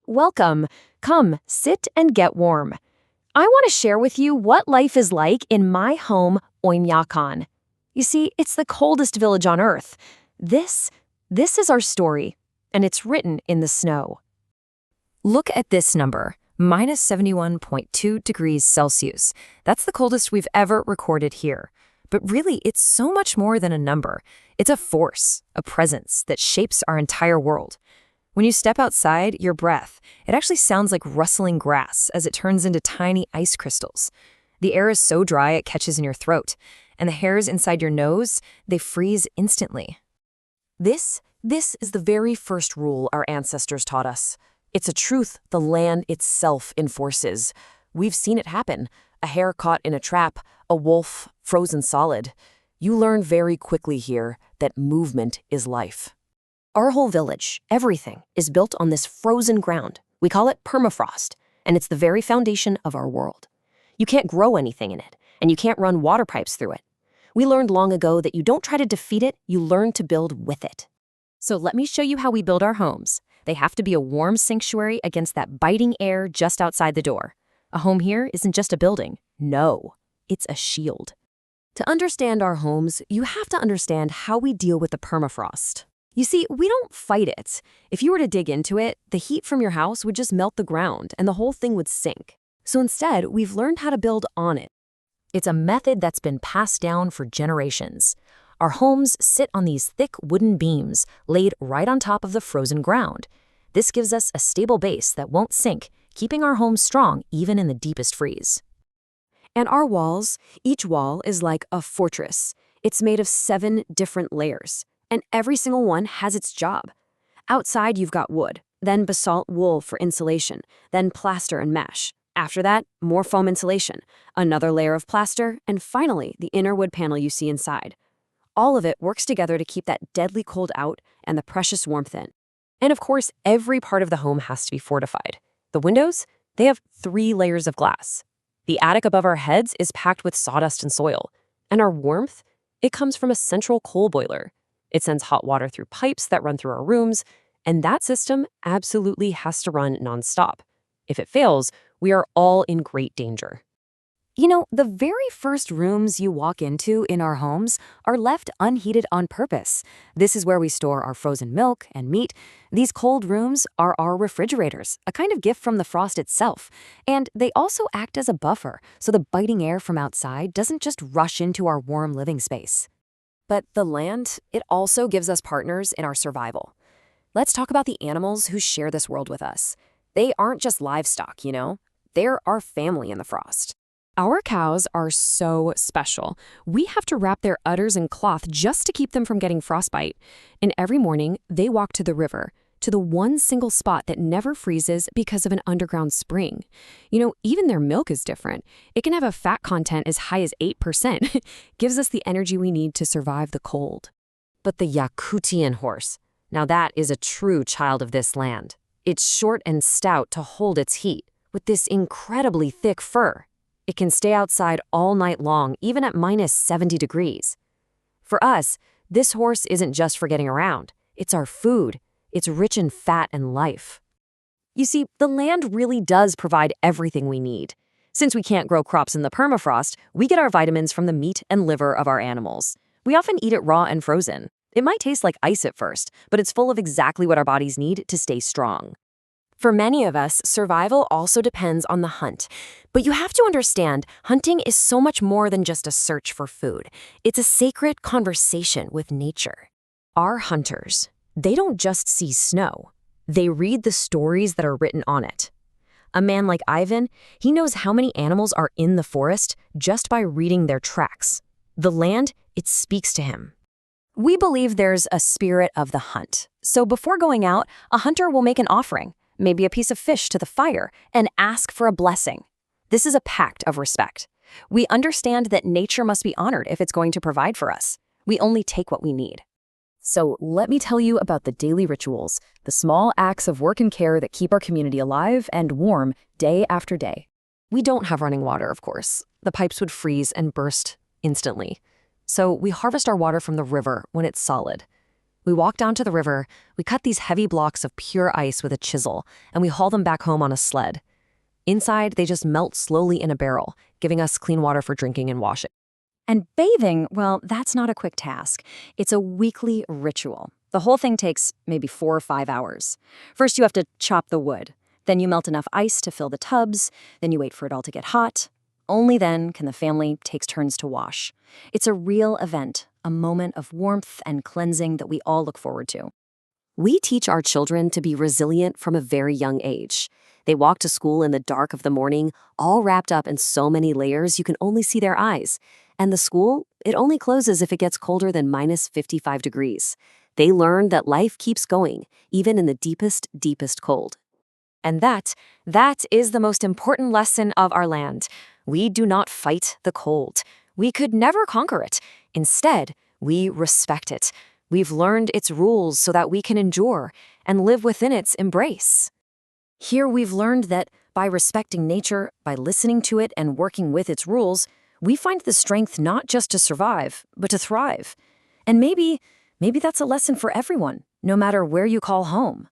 Welcome. Come, sit and get warm. I want to share with you what life is like in my home, Oymyakon. You see, it's the coldest village on Earth. This is our story, and it's written in the snow. Look at this number, minus 71.2 degrees Celsius. That's the coldest we've ever recorded here. But really, it's so much more than a number. It's a force, a presence that shapes our entire world. When you step outside, your breath, it actually sounds like rustling grass as it turns into tiny ice crystals. The air is so dry it catches in your throat, and the hairs inside your nose, they freeze instantly. This is the very first rule our ancestors taught us. It's a truth the land itself enforces. We've seen it happen. A hare caught in a trap, a wolf frozen solid. You learn very quickly here that movement is life. Our whole village, everything, is built on this frozen ground. We call it permafrost, and it's the very foundation of our world. You can't grow anything in it, and you can't run water pipes through it. We learned long ago that you don't try to defeat it, you learn to build with it. So let me show you how we build our homes. They have to be a warm sanctuary against that biting air just outside the door. A home here isn't just a building. No, it's a shield. To understand our homes, you have to understand how we deal with the permafrost. You see, we don't fight it. If you were to dig into it, the heat from your house would just melt the ground and the whole thing would sink. So instead, we've learned how to build on it. It's a method that's been passed down for generations. Our homes sit on these thick wooden beams laid right on top of the frozen ground. This gives us a stable base that won't sink, keeping our homes strong even in the deepest freeze. And our walls, each wall is like a fortress. It's made of 7 different layers. And every single one has its job. Outside, you've got wood, then basalt wool for insulation, then plaster and mesh. After that, more foam insulation, another layer of plaster, and finally, the inner wood panel you see inside. All of it works together to keep that deadly cold out and the precious warmth in. And of course, every part of the home has to be fortified. The windows, they have 3 layers of glass. The attic above our heads is packed with sawdust and soil. And our warmth, it comes from a central coal boiler. It sends hot water through pipes that run through our rooms, and that system absolutely has to run nonstop. If it fails, we are all in great danger. You know, the very first rooms you walk into in our homes are left unheated on purpose. This is where we store our frozen milk and meat. These cold rooms are our refrigerators, a kind of gift from the frost itself. And they also act as a buffer, so the biting air from outside doesn't just rush into our warm living space. But the land, it also gives us partners in our survival. Let's talk about the animals who share this world with us. They aren't just livestock, you know? They're our family in the frost. Our cows are so special. We have to wrap their udders in cloth just to keep them from getting frostbite. And every morning, they walk to the river, to the one single spot that never freezes because of an underground spring. You know, even their milk is different. It can have a fat content as high as 8%. Gives us the energy we need to survive the cold. But the Yakutian horse, now that is a true child of this land. It's short and stout to hold its heat, with this incredibly thick fur. It can stay outside all night long, even at minus 70 degrees. For us, this horse isn't just for getting around. It's our food. It's rich in fat and life. You see, the land really does provide everything we need. Since we can't grow crops in the permafrost, we get our vitamins from the meat and liver of our animals. We often eat it raw and frozen. It might taste like ice at first, but it's full of exactly what our bodies need to stay strong. For many of us, survival also depends on the hunt. But you have to understand, hunting is so much more than just a search for food. It's a sacred conversation with nature. Our hunters, they don't just see snow. They read the stories that are written on it. A man like Ivan, he knows how many animals are in the forest just by reading their tracks. The land, it speaks to him. We believe there's a spirit of the hunt. So before going out, a hunter will make an offering, maybe a piece of fish to the fire, and ask for a blessing. This is a pact of respect. We understand that nature must be honored if it's going to provide for us. We only take what we need. So let me tell you about the daily rituals, the small acts of work and care that keep our community alive and warm day after day. We don't have running water, of course. The pipes would freeze and burst instantly. So we harvest our water from the river when it's solid. We walk down to the river, we cut these heavy blocks of pure ice with a chisel, and we haul them back home on a sled. Inside, they just melt slowly in a barrel, giving us clean water for drinking and washing. And bathing, well, that's not a quick task. It's a weekly ritual. The whole thing takes maybe 4 or 5 hours. First, you have to chop the wood. Then you melt enough ice to fill the tubs. Then you wait for it all to get hot. Only then can the family take turns to wash. It's a real event, a moment of warmth and cleansing that we all look forward to. We teach our children to be resilient from a very young age. They walk to school in the dark of the morning, all wrapped up in so many layers you can only see their eyes. And the school, it only closes if it gets colder than minus 55 degrees. They learn that life keeps going, even in the deepest, deepest cold. And that is the most important lesson of our land. We do not fight the cold. We could never conquer it. Instead, we respect it. We've learned its rules so that we can endure and live within its embrace. Here we've learned that by respecting nature, by listening to it and working with its rules, we find the strength not just to survive, but to thrive. And maybe that's a lesson for everyone, no matter where you call home.